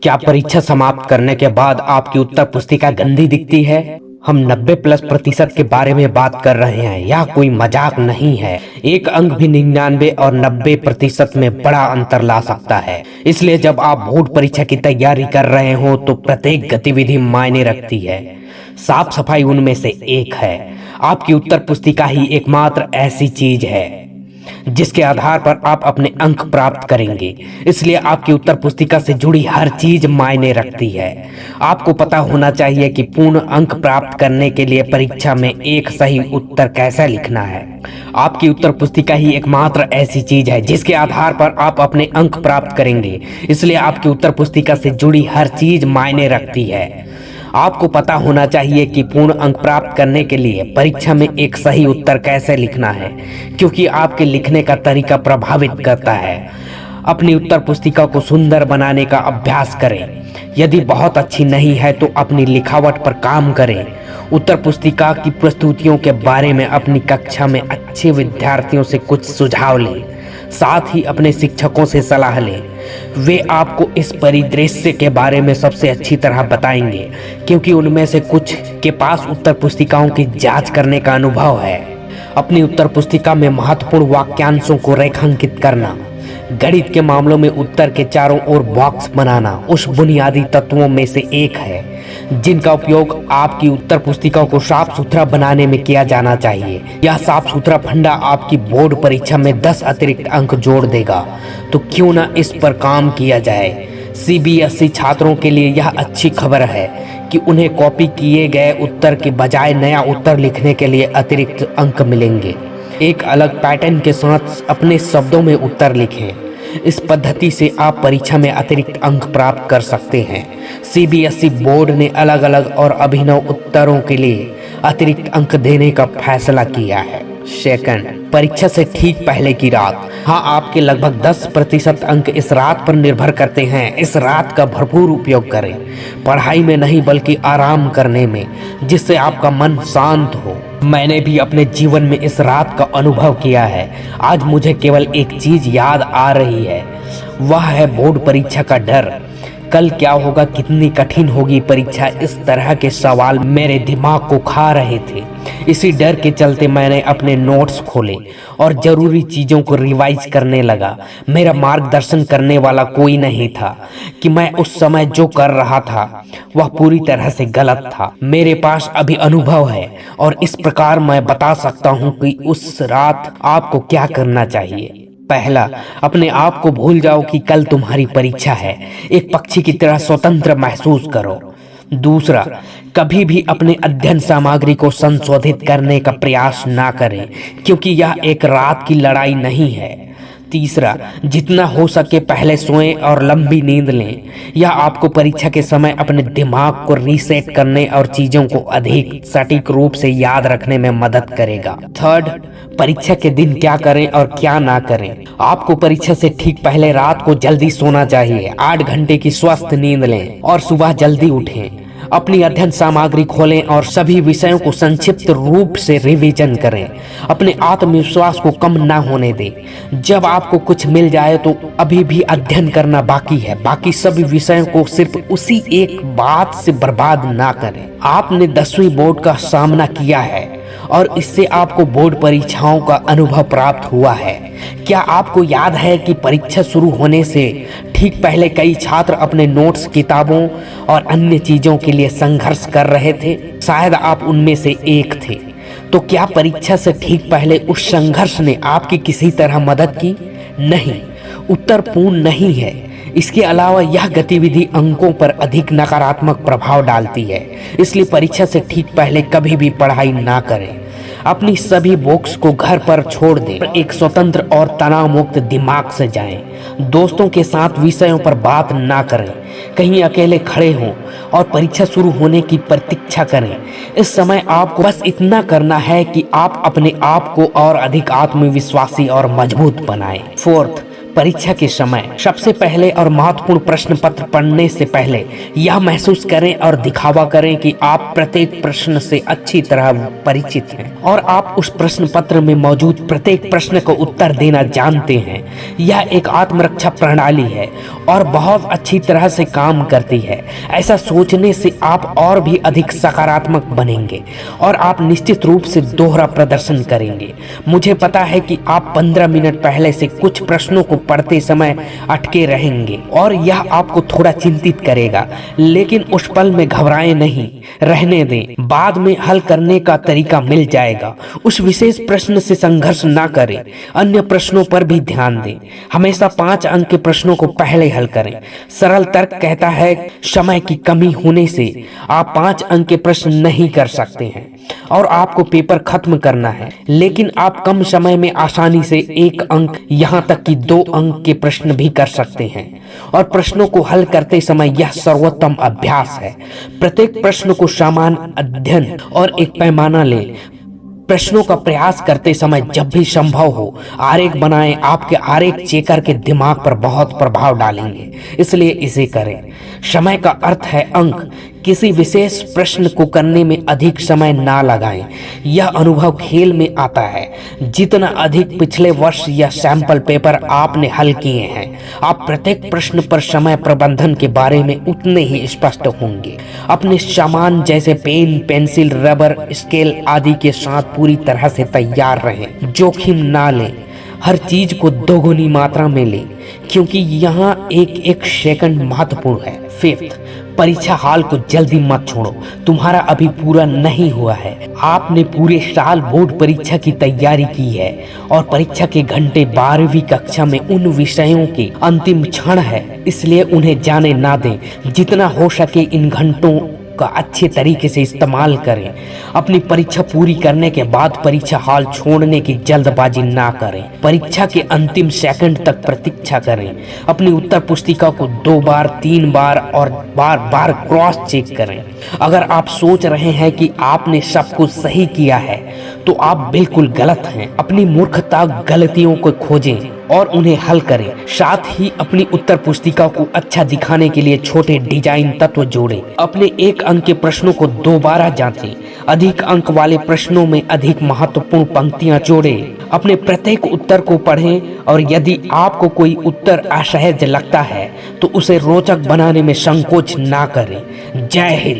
क्या परीक्षा समाप्त करने के बाद आपकी उत्तर पुस्तिका गंदी दिखती है? हम 90+% के बारे में बात कर रहे हैं। यह कोई मजाक नहीं है। एक अंक भी 99 और 90% में बड़ा अंतर ला सकता है। इसलिए जब आप बोर्ड परीक्षा की तैयारी कर रहे हो तो प्रत्येक गतिविधि मायने रखती है। साफ सफाई उनमें से एक है। आपकी उत्तर पुस्तिका ही एकमात्र ऐसी चीज है जिसके आधार पर आप अपने अंक प्राप्त करेंगे। इसलिए आपकी उत्तर पुस्तिका से जुड़ी हर चीज मायने रखती है। आपको पता होना चाहिए कि पूर्ण अंक प्राप्त करने के लिए परीक्षा में एक सही उत्तर कैसे लिखना है। आपकी उत्तर पुस्तिका ही एकमात्र ऐसी चीज है जिसके आधार पर आप अपने अंक प्राप्त करेंगे। इसलिए आपकी उत्तर पुस्तिका से जुड़ी हर चीज मायने रखती है। आपको पता होना चाहिए कि पूर्ण अंक प्राप्त करने के लिए परीक्षा में एक सही उत्तर कैसे लिखना है, क्योंकि आपके लिखने का तरीका प्रभावित करता है। अपनी उत्तर पुस्तिका को सुंदर बनाने का अभ्यास करें। यदि बहुत अच्छी नहीं है तो अपनी लिखावट पर काम करें। उत्तर पुस्तिका की प्रस्तुतियों के बारे में अपनी कक्षा में अच्छे विद्यार्थियों से कुछ सुझाव लें। साथ ही अपने शिक्षकों से सलाह लें। वे आपको इस परिदृश्य के बारे में सबसे अच्छी तरह बताएंगे, क्योंकि उनमें से कुछ के पास उत्तर पुस्तिकाओं की जांच करने का अनुभव है। अपनी उत्तर पुस्तिका में महत्वपूर्ण वाक्यांशों को रेखांकित करना। गणित के मामलों में उत्तर के चारों ओर बॉक्स बनाना उस बुनियादी तत्वों में से एक है जिनका उपयोग आपकी उत्तर पुस्तिका को साफ सुथरा बनाने में किया जाना चाहिए। यह साफ सुथरा फंडा आपकी बोर्ड परीक्षा में 10 अतिरिक्त अंक जोड़ देगा। तो क्यों ना इस पर काम किया जाए। सीबीएसई छात्रों के लिए यह अच्छी खबर है कि उन्हें कॉपी किए गए उत्तर के बजाय नया उत्तर लिखने के लिए अतिरिक्त अंक मिलेंगे। एक अलग पैटर्न के साथ अपने शब्दों में उत्तर लिखें। इस पद्धति से आप परीक्षा में अतिरिक्त अंक प्राप्त कर सकते हैं। सीबीएसई बोर्ड ने अलग अलग और अभिनव उत्तरों के लिए अतिरिक्त अंक देने का फैसला किया है। सेकंड, परीक्षा से ठीक पहले की रात। हाँ, आपके लगभग 10% अंक इस रात पर निर्भर करते हैं। इस रात का भरपूर उपयोग करें, पढ़ाई में नहीं बल्कि आराम करने में, जिससे आपका मन शांत हो। मैंने भी अपने जीवन में इस रात का अनुभव किया है। आज मुझे केवल एक चीज याद आ रही है, वह है बोर्ड परीक्षा का डर। कल क्या होगा, कितनी कठिन होगी परीक्षा, इस तरह के सवाल मेरे दिमाग को खा रहे थे। इसी डर के चलते मैंने अपने नोट्स खोले और जरूरी चीज़ों को रिवाइज करने लगा। मेरा मार्गदर्शन करने वाला कोई नहीं था कि मैं उस समय जो कर रहा था वह पूरी तरह से गलत था। मेरे पास अभी अनुभव है और इस प्रकार मैं बता सकता हूँ कि उस रात आपको क्या करना चाहिए। पहला, अपने आप को भूल जाओ कि कल तुम्हारी परीक्षा है। एक पक्षी की तरह स्वतंत्र महसूस करो। दूसरा, कभी भी अपने अध्ययन सामग्री को संशोधित करने का प्रयास ना करें, क्योंकि यह एक रात की लड़ाई नहीं है। तीसरा, जितना हो सके पहले सोएं और लंबी नींद लें। यह आपको परीक्षा के समय अपने दिमाग को रीसेट करने और चीजों को अधिक सटीक रूप से याद रखने में मदद करेगा। थर्ड, परीक्षा के दिन क्या करें और क्या ना करें। आपको परीक्षा से ठीक पहले रात को जल्दी सोना चाहिए। 8 घंटे की स्वस्थ नींद लें और सुबह जल्दी उठें। अपनी अध्ययन सामग्री खोलें और सभी विषयों को संक्षिप्त रूप से रिवीजन करें। अपने आत्मविश्वास को कम ना होने दें। जब आपको कुछ मिल जाए तो अभी भी अध्ययन करना बाकी है। बाकी सभी विषयों को सिर्फ उसी एक बात से बर्बाद ना करें। आपने 10वीं बोर्ड का सामना किया है और इससे आपको बोर्ड परीक्षाओं का अनुभव प्राप्त हुआ है। क्या आपको याद है कि परीक्षा शुरू होने से ठीक पहले कई छात्र अपने नोट्स, किताबों और अन्य चीजों के लिए संघर्ष कर रहे थे? शायद आप उनमें से एक थे। तो क्या परीक्षा से ठीक पहले उस संघर्ष ने आपकी किसी तरह मदद की? नहीं, उत्तर पूर्ण नहीं है। इसके अलावा यह गतिविधि अंकों पर अधिक नकारात्मक प्रभाव डालती है। इसलिए परीक्षा से ठीक पहले कभी भी पढ़ाई ना करें। अपनी सभी बुक्स को घर पर छोड़ दें। एक स्वतंत्र और तनाव मुक्त दिमाग से जाएं। दोस्तों के साथ विषयों पर बात ना करें। कहीं अकेले खड़े हों और परीक्षा शुरू होने की प्रतीक्षा करें। इस समय आपको बस इतना करना है कि आप अपने आप को और अधिक आत्मविश्वासी और मजबूत बनाएं। फोर्थ, परीक्षा के समय सबसे पहले और महत्वपूर्ण प्रश्न पत्र पढ़ने से पहले यह महसूस करें और दिखावा करें कि आप प्रत्येक प्रश्न से अच्छी तरह परिचित हैं और आप उस प्रश्न पत्र में मौजूद प्रत्येक प्रश्न को उत्तर देना जानते हैं। यह एक आत्मरक्षा प्रणाली है और बहुत अच्छी तरह से काम करती है। ऐसा सोचने से आप और भी अधिक सकारात्मक बनेंगे और आप निश्चित रूप से दोहरा प्रदर्शन करेंगे। मुझे पता है कि आप 15 मिनट पहले से कुछ प्रश्नों को पढ़ते समय अटके रहेंगे और यह आपको थोड़ा चिंतित करेगा, लेकिन उस पल में घबराएं नहीं, रहने दें, बाद में हल करने का तरीका मिल जाएगा। उस विशेष प्रश्न से संघर्ष ना करें, अन्य प्रश्नों पर भी ध्यान दें। हमेशा 5 अंक के प्रश्नों को पहले हल करें। सरल तर्क कहता है समय की कमी होने से आप 5 अंक के प्रश्न नहीं कर सकते हैं और आपको पेपर खत्म करना है, लेकिन आप कम समय में आसानी से 1 अंक यहाँ तक कि 2 अंक के प्रश्न भी कर सकते हैं और प्रश्नों को हल करते समय यह सर्वोत्तम अभ्यास है। प्रत्येक प्रश्न को सामान्य अध्ययन और एक पैमाना लें। प्रश्नों का प्रयास करते समय जब भी संभव हो आरेख बनाएं। आपके आरेख चेकर के दिमाग पर बहुत प्रभाव डालेंगे, इसलिए इसे करें। समय का अर्थ है अंक। किसी विशेष प्रश्न को करने में अधिक समय ना लगाएं। यह अनुभव खेल में आता है। जितना अधिक पिछले वर्ष या सैंपल पेपर आपने हल किए हैं, आप प्रत्येक प्रश्न पर समय प्रबंधन के बारे में उतने ही स्पष्ट होंगे। अपने सामान जैसे पेन, पेंसिल, रबर, स्केल आदि के साथ पूरी तरह से तैयार रहें। जोखिम ना लें, हर चीज को दोगुनी मात्रा में लें, क्योंकि यहाँ एक सेकंड महत्वपूर्ण है। 5th, परीक्षा हाल को जल्दी मत छोड़ो। तुम्हारा अभी पूरा नहीं हुआ है। आपने पूरे साल बोर्ड परीक्षा की तैयारी की है और परीक्षा के घंटे 12वीं कक्षा में उन विषयों के अंतिम क्षण है, इसलिए उन्हें जाने ना दें। जितना हो सके इन घंटों का अच्छे तरीके से इस्तेमाल करें। अपनी परीक्षा पूरी करने के बाद परीक्षा हॉल छोड़ने की जल्दबाजी ना करें। परीक्षा के अंतिम सेकंड तक प्रतीक्षा करें। अपनी उत्तर पुस्तिका को 2 बार, 3 बार और बार क्रॉस चेक करें। अगर आप सोच रहे हैं कि आपने सब कुछ सही किया है, तो आप बिल्कुल गलत हैं। अपनी मूर्खता गलतियों को खोजें और उन्हें हल करें। साथ ही अपनी उत्तर पुस्तिका को अच्छा दिखाने के लिए छोटे डिजाइन तत्व जोड़ें। अपने 1 अंक के प्रश्नों को दोबारा जांचें। अधिक अंक वाले प्रश्नों में अधिक महत्वपूर्ण पंक्तियां जोड़ें। अपने प्रत्येक उत्तर को पढ़ें और यदि आपको कोई उत्तर असहज लगता है तो उसे रोचक बनाने में संकोच ना करें। जय हिंद।